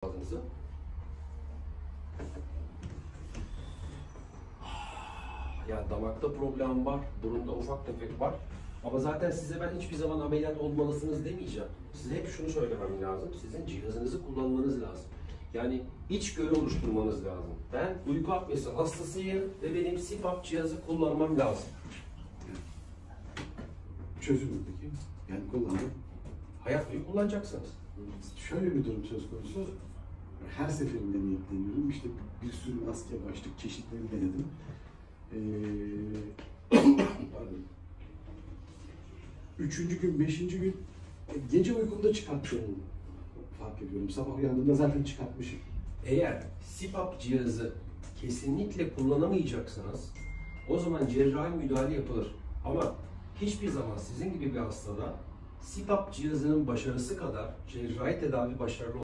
ağzınızı. Ya damakta problem var, burunda ufak tefek var. Ama zaten size ben hiçbir zaman ameliyat olmalısınız demeyeceğim. Size hep şunu söylemem lazım. Sizin cihazınızı kullanmanız lazım. Yani içgörü oluşturmanız lazım. Ben uyku apnesi hastasıyım ve benim CPAP cihazı kullanmam lazım. Çözümü peki? Yani kullandım. Hayat boyu kullanacaksınız. Şöyle bir durum söz konusu. Her seferinde niyetleniyorum. İşte bir sürü maske başlık çeşitlerini denedim. Pardon. Üçüncü gün, beşinci gün gece uykumda çıkarttığımı fark ediyorum. Sabah uyandığımda zaten çıkartmışım. Eğer CPAP cihazı kesinlikle kullanamayacaksanız o zaman cerrahi müdahale yapılır. Ama hiçbir zaman sizin gibi bir hastada CPAP cihazının başarısı kadar cerrahi tedavi başarılı